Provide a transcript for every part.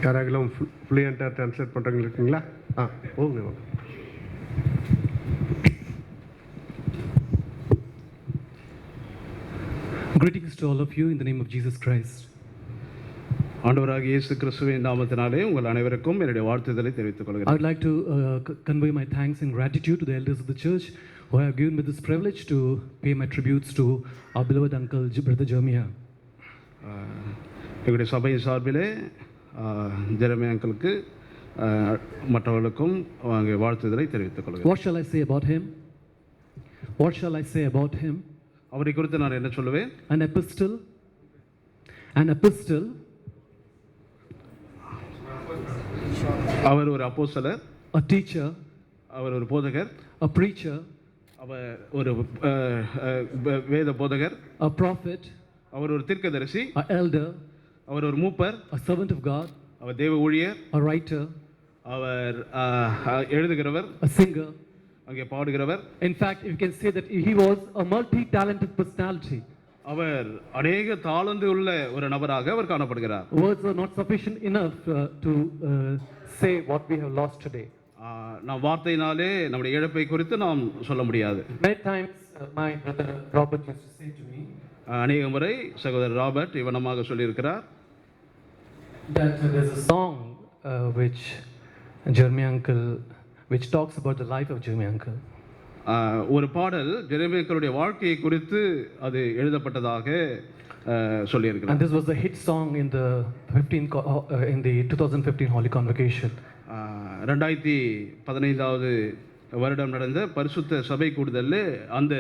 யாராகலும் ஃப்ளூயண்ட்டாக translate பண்ணுறவங்க இருக்குங்களா? Okay. Greetings to all of you in the name of Jesus Christ. ஆண்டவராகிய இயேசு கிறிஸ்துவின் நாமத்தினாலே உங்கள் அனைவருக்கும் என்னுடைய வாழ்த்துதலை தெரிவித்துக் கொள்கிறேன். I would like to convey my thanks and gratitude to the elders of the church who have given me this privilege to pay my tributes to our beloved uncle Brother Jeremiah. எங்களுடைய சபையின் சார்பிலே Jeremiah அங்கிளுக்கு மற்றவர்களுக்கும் வாழ்த்துதலை தெரிவித்துக் கொள்கிறேன். What shall I say about him? What shall I say about him? அவரை குறித்து நான் என்ன சொல்லுவேன்? An epistle. அவர் ஒரு அப்போஸ்தலர், a teacher, அவர் ஒரு போதகர், a preacher, அவர் ஒரு வேத போதகர், a prophet, அவர் ஒரு தீர்க்கதரிசி, a elder, அவர் ஒரு மூப்பர், a servant of God, அவர் தேவ ஊழியர், a writer, our எழுதுகிறவர், a singer, அங்கே பாடுகிறவர். In fact, you can say that he was a multi-talented personality. அவர் அநேக தாளந்து உள்ள ஒரு நபராக அவர் காணப்படுகிறார். Words are not sufficient enough to say what we have lost today. நாம் வார்த்தையினாலே நம்முடைய இழப்பை குறித்து நாம் சொல்ல முடியாது. Many times my brother Robert used to say to me, அநேக முறை சகோதரர் ராபர்ட் இவனமாக சொல்லியிருக்கிறார், that there's a song which Jeremiah uncle which talks about the life of Jeremiah uncle. ஒரு பாடல் ஜெரமியா அங்கிளுடைய வாழ்க்கையை குறித்து அது எழுதப்பட்டதாக சொல்லியிருக்கிறார். And this was the hit song in the 2015 Holy Convocation. 2015வது வருடம் நடந்த பரிசுத்த சபை கூடுதலில் அந்த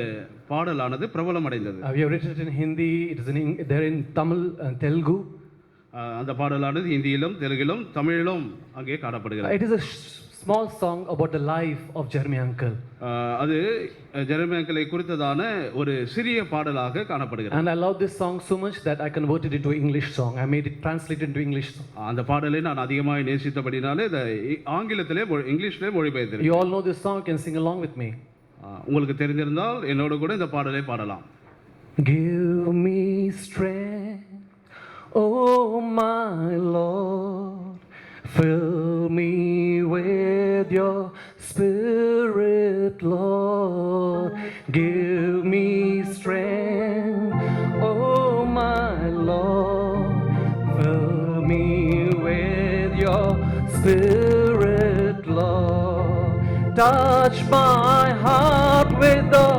பாடலானது பிரபலம் அடைந்தது. We have written it in Hindi, it is there in Tamil and Telugu. அந்த பாடலானது ஹிந்தியிலும் தெலுங்கிலும் தமிழிலும் அங்கே காணப்படுகிறது. It is a small song about the life of Jeremiah uncle. அது ஜெரமியா அங்கிளை குறித்ததான ஒரு சிறிய பாடலாக காணப்படுகிறது. And I love this song so much that I converted it to English song. I made it translated into English song. அந்த பாடலை நான் அதிகமாக நேசித்தபடினாலே இதை ஆங்கிலத்திலே இங்கிலீஷ்லே மொழிபெயர்த்தேன். You all know this song, you can sing along with me. உங்களுக்கு தெரிந்திருந்தால் என்னோட கூட இந்த பாடலை பாடலாம். Give me strength, oh my Lord, fill me with your spirit, Lord. Give me strength, oh my Lord, fill me with your spirit, Lord. Touch my heart with the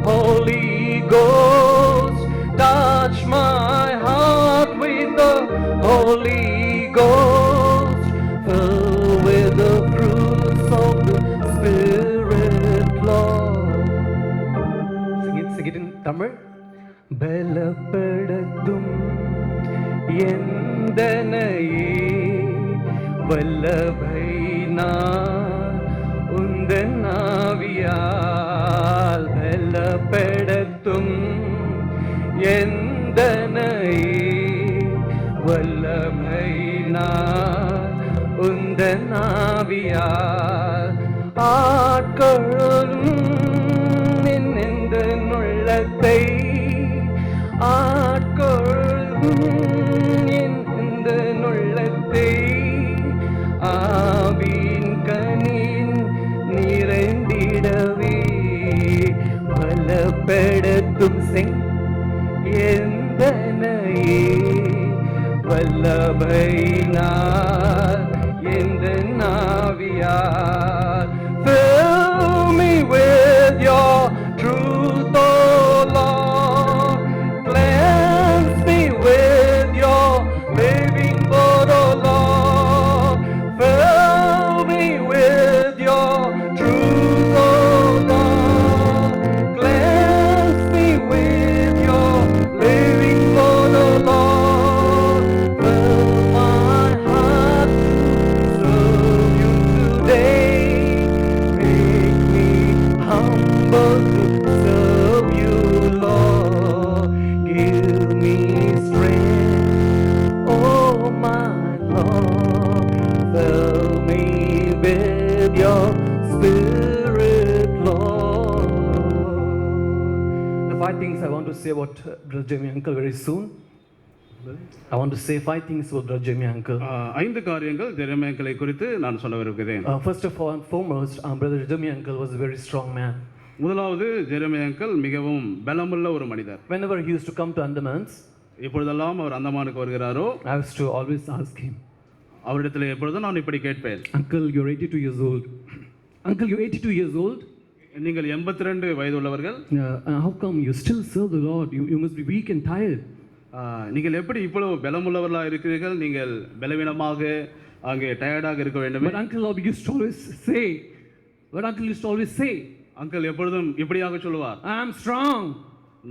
Holy Ghost. Touch my heart with the Holy Ghost. Fill with the fruits of the Spirit, Lord. Sing it in Tamil. பலப்படுத்தும் எந்தனையே வல்லபை நான் உந்தன் ஆவியால் பலப்படுத்தும் எந்தனையே வல்லபை நான் உந்தன் ஆவியால் ஆட்கொள்ளும் இந்த உள்ளத்தை ஆட்கொள்ளும் இந்த உள்ளத்தை ஆவின் கனின் நிறைந்திடவே பலப்படுத்தும் எந்தனையே வல்லபை நான் எந்த நாவியார். Fill me with your truth, O Lord. Cleanse me with your living word, O Lord. Fill me with your truth, O Lord. Cleanse me with your living word, O Lord. Fill my heart to serve you today. Make me humble to serve you, Lord. Give me strength, oh my Lord. Fill me with your spirit, Lord. The 5 things I want to say about Brother Jeremiah uncle very soon. I want to say 5 things about Brother Jeremy uncle. 5 காரியங்கள் Jeremiah அங்கிளை குறித்து நான் சொல்ல விரும்புகிறேன். First of all and foremost, Brother Jeremy uncle was a very strong man. முதலாவது Jeremiah uncle மிகவும் பலமுள்ள ஒரு மனிதர். Whenever he used to come to Andamans, எப்பொழுதெல்லாம் அவர் அந்தமானுக்கு வருகிறாரோ I used to always ask him, அவரிடத்தில் எப்பொழுதும் நான் இப்படி கேட்பேன், Uncle, you're 82 years old. Uncle, you're 82 years old. நீங்கள் 82 வயது உள்ளவர்கள், How come you still serve the Lord? You must be weak and tired. நீங்கள் எப்படி இவ்வளவு பலமுள்ளவர்களாக இருக்கிறீர்கள்? நீங்கள் பலவீனமாக அங்கே டயர்டாக இருக்க வேண்டும். But Uncle used to always say, uncle எப்பொழுதும் இப்படியாக சொல்லுவார், I am strong.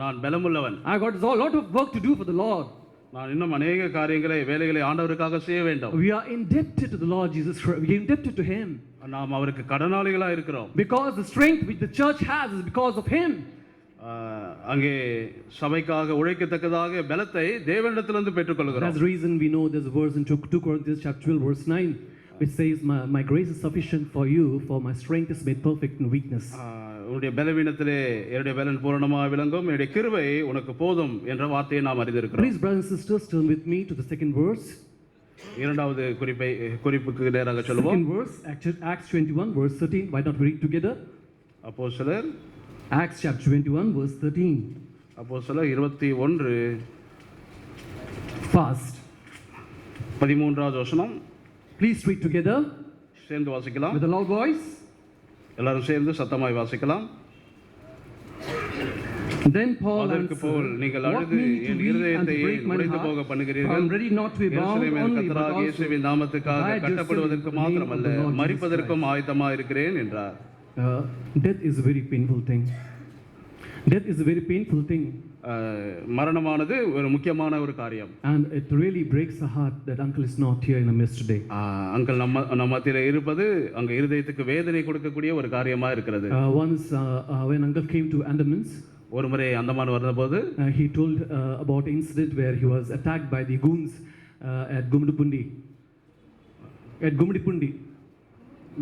நான் பலமுள்ளவன். I got a lot of work to do for the Lord. நான் இன்னும் அநேக காரியங்களை வேலைகளை ஆண்டவருக்காக செய்ய வேண்டும். We are indebted to the Lord Jesus Christ. We are indebted to Him. நாம் அவருக்கு கடனாளிகளாக இருக்கிறோம். Because the strength which the church has is because of Him. அங்கே சபைக்காக உழைக்கத்தக்கதாக பலத்தை தேவனிடத்திலிருந்து பெற்றுக்கொள்கிறோம். That's the reason we know there's a verse in 2 Corinthians chapter 12 verse 9 which says my grace is sufficient for you, for my strength is made perfect in weakness. உன்னுடைய பலவீனத்திலே என்னுடைய பலன் பூரணமாக விளங்கும், என்னுடைய கிருபை உனக்கு போதும் என்ற வார்த்தையை நாம் அறிந்திருக்கிறோம். Please brothers and sisters, turn with me to the second verse. இரண்டாவது குறிப்புக்கு நேராக சொல்லுவோம். Second verse, Acts 21 verse 13. Why not we read together? அப்போஸ்தலர் Acts chapter 21 verse 13. அப்போஸ்தலர் 21 Fast. 13வது வசனம். Please read together. சேர்ந்து வாசிக்கலாம். With a loud voice. எல்லாரும் சேர்ந்து சத்தமாய் வாசிக்கலாம். Then Paul அதற்கு போல் நீங்கள் அழுது என் இருதயத்தை உடைந்து போக பண்ணுகிறீர்கள். I'm ready not to be bound only but also இயேசுவின் நாமத்துக்காக கட்டப்படுவதற்கு மாத்திரமல்ல மரிப்பதற்கும் ஆயத்தமாக இருக்கிறேன் என்றார். Death is a very painful thing. Death is a very painful thing. மரணமானது ஒரு முக்கியமான ஒரு காரியம். And it really breaks the heart that uncle is not here in the midst today. Uncle நம்ம மத்தியில இருப்பது அங்க இருதயத்துக்கு வேதனை கொடுக்கக்கூடிய ஒரு காரியமா இருக்கிறது. Once when uncle came to Andamans, ஒரு முறை அந்தமான் வந்தபோது he told about an incident where he was attacked by the goons at Gummadipundi.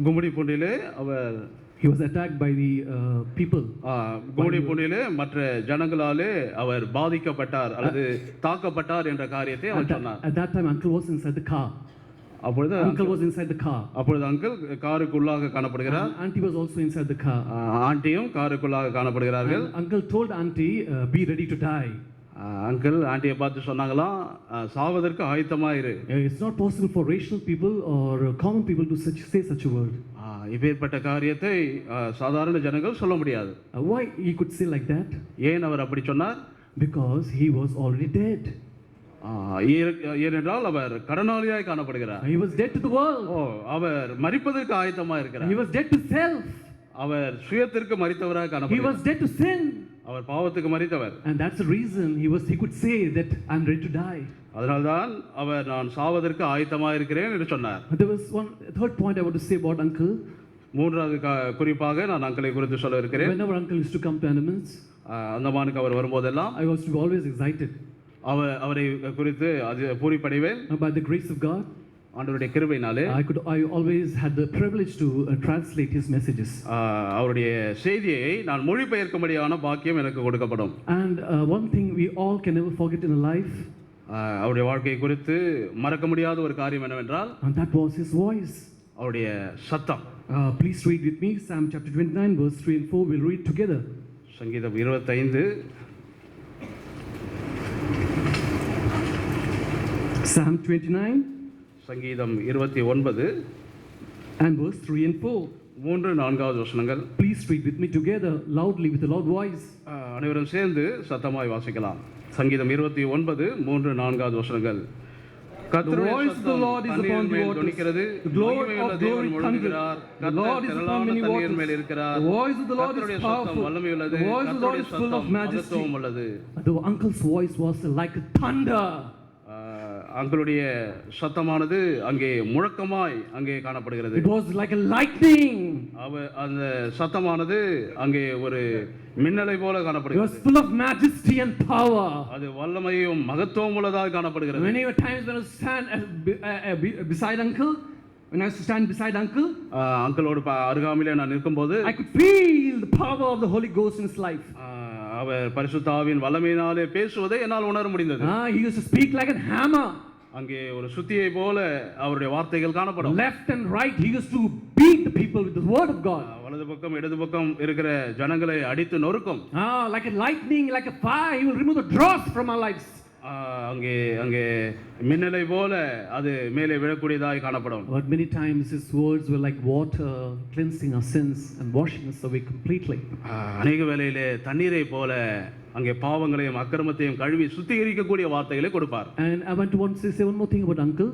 கும்மிடிப்பூண்டிலே our he was attacked by the people. கும்மிடிப்பூண்டிலே மற்ற ஜனங்களாலே அவர் பாதிக்கப்பட்டார் அல்லது தாக்கப்பட்டார் என்ற காரியத்தை அவர் சொன்னார். At that time uncle was inside the car. அப்பொழுது uncle was inside the car. அப்பொழுது uncle காருக்குள்ளாக காணப்படுகிறார். Auntie was also inside the car. ஆண்டியும் காருக்குள்ளாக காணப்படுகிறார்கள். Uncle told auntie, be ready to die. Uncle ஆண்டியை பார்த்து சொன்னாங்களாம், சாவதற்கு ஆயத்தமாயிரு. It's not possible for rational people or common people to say such a word. இப்பேற்பட்ட காரியத்தை சாதாரண ஜனங்கள் சொல்ல முடியாது. Why he could say like that? ஏன் அவர் அப்படி சொன்னார்? Because he was already dead. ஏனென்றால் அவர் கடனாளியாய் காணப்படுகிறார். He was dead to the world. அவர் மரிப்பதற்கு ஆயத்தமா இருக்கிறார். He was dead to self. Our சுயத்திற்கு மரித்தவராக He காணப்படுகிறார். was dead to sin. அவர் பாவத்துக்கு மரித்தவர். And that's the reason he could say that I'm ready to die. அதனால்தான் அவர் நான் சாவதற்கு ஆயத்தமா இருக்கிறேன் என்று சொன்னார். There was one third point I want to say about uncle. மூன்றாவது குறிப்பாக நான் அங்கிளை குறித்து சொல்ல இருக்கிறேன். Whenever uncle used to come to Andamans, அந்தமானுக்கு அவர் வரும்போதெல்லாம் I was to be always excited. அவரை குறித்து அது பூரிப்படைவேன். By the grace of God, ஆண்டவருடைய கிருபையினாலே I always had the privilege to translate his messages. அவருடைய செய்தியை நான் மொழிபெயர்க்கும்படியான பாக்கியம் எனக்கு கொடுக்கப்படும். And one thing we all can never forget in life, அவருடைய வாழ்க்கை குறித்து மறக்க முடியாத ஒரு காரியம் என்னவென்றால், and that was his voice. அவருடைய சத்தம். Please read with me Psalm chapter 29 verse 3 and 4. We'll read together. சங்கீதம் 25 Psalm 29 சங்கீதம் 29 and verse 3 and 4. 3-4 வசனங்கள். Please read with me together loudly with a loud voice. அனைவரும் சேர்ந்து சத்தமாய் வாசிக்கலாம். சங்கீதம் 29 3-4 வசனங்கள். The voice of the Lord is upon the waters. The glory of glory thunders. The Lord is upon many waters. The voice of the Lord is powerful. The voice of the Lord is full of majesty. The uncle's voice was like a thunder. அங்களுடைய சத்தமானது அங்கே முழக்கமாய் அங்கே காணப்படுகிறது. It was like a lightning. அந்த சத்தமானது அங்கே ஒரு மின்னலை போல காணப்படுகிறது. It was full of majesty and power. அது வல்லமையும் மகத்துவம் உள்ளதாக காணப்படுகிறது. Many times when I stand beside uncle, when I stand beside uncle, அங்கிளோடு அருகாமையிலே நான் இருக்கும்போது I could feel the power of the Holy Ghost in his life. அவர் பரிசுத்தாவின் வல்லமையினாலே பேசுவதை என்னால் உணர முடிந்தது. He used to speak like a hammer. அங்கே ஒரு சுத்தியை போல அவருடைய வார்த்தைகள் காணப்படும். Left and right, he used to beat the people with the word of God. வலது பக்கம் இடது பக்கம் இருக்கிற ஜனங்களை அடித்து நொறுக்கும். Like a lightning, like a fire, he will remove the dross from our lives. அங்கே அங்கே மின்னலை போல அது மேலே விழக்கூடியதாய் காணப்படும். But many times his words were like water, cleansing our sins and washing us away completely. அநேக வேளையிலே தண்ணீரை போல அங்கே பாவங்களையும் அக்கிரமத்தையும் கழுவி சுத்திகரிக்கக்கூடிய வார்த்தைகளை கொடுப்பார். And I want to say one more thing about uncle.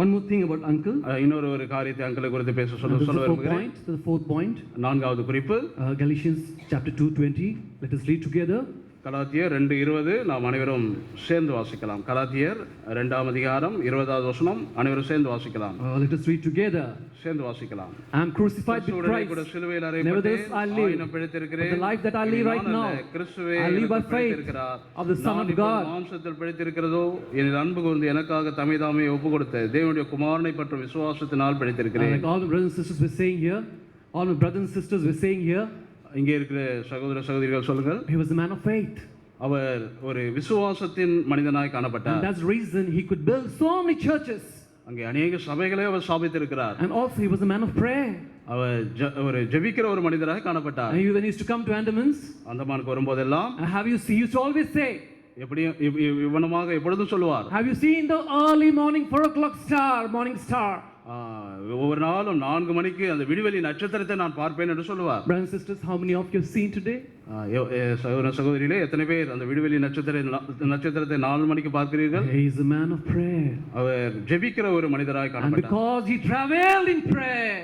One more thing about uncle. இன்னொரு ஒரு காரியத்தை அங்கிளை குறித்து பேச சொல்ல விரும்புகிறேன். The fourth point. நான்காவது குறிப்பு Galatians chapter 2:20. Let us read together. கலாத்தியர் 2:20 நாம் அனைவரும் சேர்ந்து வாசிக்கலாம். கலாத்தியர் 2ஆம் அதிகாரம் 20வது வசனம் அனைவரும் சேர்ந்து வாசிக்கலாம். Let us read together. சேர்ந்து வாசிக்கலாம். I am crucified with Christ. சிலுவையில் Nevertheless I live. பிழைத்திருக்கிறேன். The life that I live right now, கிறிஸ்துவே I live by faith of the Son of God. மாம்சத்தில் பிழைத்திருக்கிறதோ என் அன்பு கூர்ந்து எனக்காக தம்மைதாமே ஒப்பு கொடுத்த தேவனுடைய குமாரனை பற்றும் விசுவாசத்தினால் பிழைத்திருக்கிறேன். Like all my brothers and sisters were saying here, all my brothers and sisters were saying here, இங்கே இருக்கிற சகோதர சகோதரிகள் சொல்லுங்கள். he was a man of faith. அவர் ஒரு விசுவாசத்தின் மனிதனாய் காணப்பட்டார். And that's the reason he could build so many churches. அங்கே அநேக சபைகளை அவர் ஸ்தாபித்திருக்கிறார். And also he was a man of prayer. அவர் ஒரு ஜெபிக்கிற ஒரு மனிதராக காணப்பட்டார். And when he used to come to Andamans, அந்தமானுக்கு வரும்போதெல்லாம் he used to always say, எப்படியும் இவனமாக எப்பொழுதும் சொல்லுவார், have you seen the early morning 4 o'clock star, morning star? ஒவ்வொரு நாளும் 4 மணிக்கு அந்த விடிவெளி நட்சத்திரத்தை நான் பார்ப்பேன் என்று சொல்லுவார். Brothers and sisters, how many of you have seen today? சகோதர சகோதரிகளே, எத்தனை பேர் அந்த விடிவெளி நட்சத்திரத்தை 4 மணிக்கு பார்க்கிறீர்கள்? He is a man of prayer. அவர் ஜெபிக்கிற ஒரு மனிதராய் And காணப்பட்டார். because he traveled in prayer,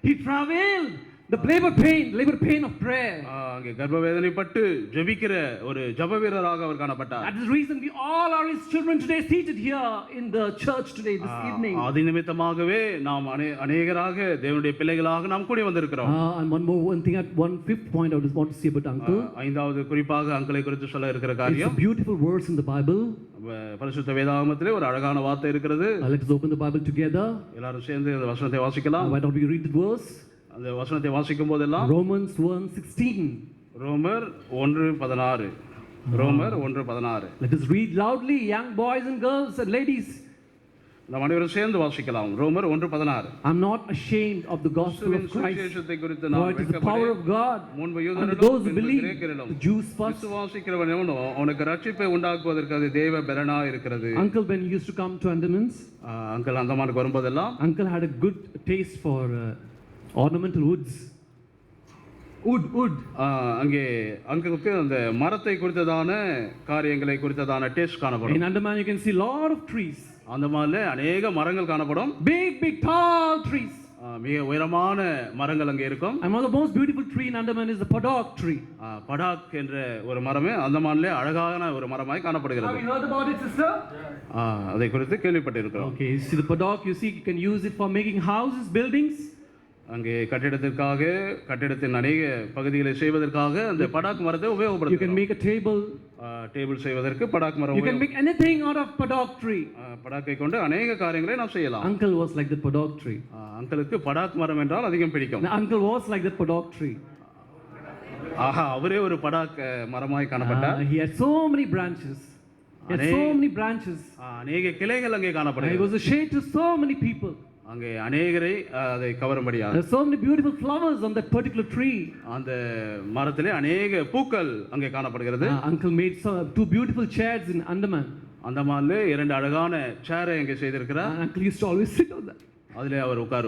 he traveled the labor pain of prayer. அங்கே கர்ப்பவேதனைப்பட்டு ஜெபிக்கிற ஒரு ஜெப வீரராக அவர் காணப்பட்டார். That is the reason we all are his children today, seated here in the church today, this evening. ஆதி நிமித்தமாகவே நாம் அநேகராக தேவனுடைய பிள்ளைகளாக நாம் கூடி வந்திருக்கிறோம். And one fifth point I just want to say about uncle. ஐந்தாவது குறிப்பாக அங்கிளை குறித்து சொல்ல இருக்கிற காரியம், It's a beautiful verse in the Bible. பரிசுத்த வேதாகமத்திலே ஒரு அழகான வார்த்தை இருக்கிறது. Let us open the Bible together. எல்லாரும் சேர்ந்து அந்த வசனத்தை வாசிக்கலாம். Why don't we read the verse? அந்த வசனத்தை வாசிக்கும் போதெல்லாம் Romans 1:16. ரோமர் 1:16. ரோமர் 1:16. Let us read loudly, young boys and girls and ladies. நாம் அனைவரும் சேர்ந்து வாசிக்கலாம். ரோமர் 1:16. I'm not ashamed of the gospel of Christ. சுவிசேஷத்தை குறித்து For நான் it is the power of God முன்பு unto யூதரிலும் those who பின்பு believe, கிரேக்கரிலும் the Jews first. விசுவாசிக்கிறவன் எவனோ அவனுக்கு ரட்சிப்பை உண்டாக்குவதற்கு அது தேவ பெலனா இருக்கிறது. Uncle, when he used to come to Andamans, uncle அந்தமானுக்கு வரும்போதெல்லாம் uncle had a good taste for ornamental woods. Wood. அங்கே அங்கிளுக்கு அந்த மரத்தை குறித்ததான காரியங்களை குறித்ததான டேஸ்ட் காணப்படும். In Andaman you can see lot of trees. அந்தமான்ல அநேக மரங்கள் காணப்படும். Big tall trees. மிக உயரமான மரங்கள் அங்கே இருக்கும். And one of the most beautiful tree in Andaman is the padak tree. படாக் என்ற ஒரு மரமே அந்தமான்ல அழகான ஒரு மரமாய் காணப்படுகிறது. Have you heard about it, sister? அதை குறித்து கேள்விப்பட்டிருக்கிறோம். Okay, you see the padak, you see you can use it for making houses, buildings. அங்கே கட்டிடத்தின் அநேக பகுதிகளை செய்வதற்காக அந்த படாக் மரத்தை உபயோகப்படுத்துகிறோம். You can make a table. Table செய்வதற்கு படாக் மரம். You can make anything out of padak tree. படாக்கை கொண்டு அநேக காரியங்களை நாம் செய்யலாம். Uncle was like the padak tree. அங்கிளுக்கு படாக் மரம் என்றால் அதிகம் பிடிக்கும். The uncle was like the padak tree. அவரே ஒரு படாக் மரமாய் காணப்பட்டார். He had so many branches. அநேக கிளைகள் அங்கே காணப்படும். He was a shade to so many people. அங்கே அநேகரை அதை கவரும்படியாக. There are so many beautiful flowers on that particular tree. அந்த மரத்திலே அநேக பூக்கள் அங்கே காணப்படுகிறது. Uncle made two beautiful chairs in Andaman. அந்தமான்ல 2 அழகான சேரை அங்கே செய்திருக்கிறார். Uncle used to always sit on that. அதிலே அவர் உட்காருவார்.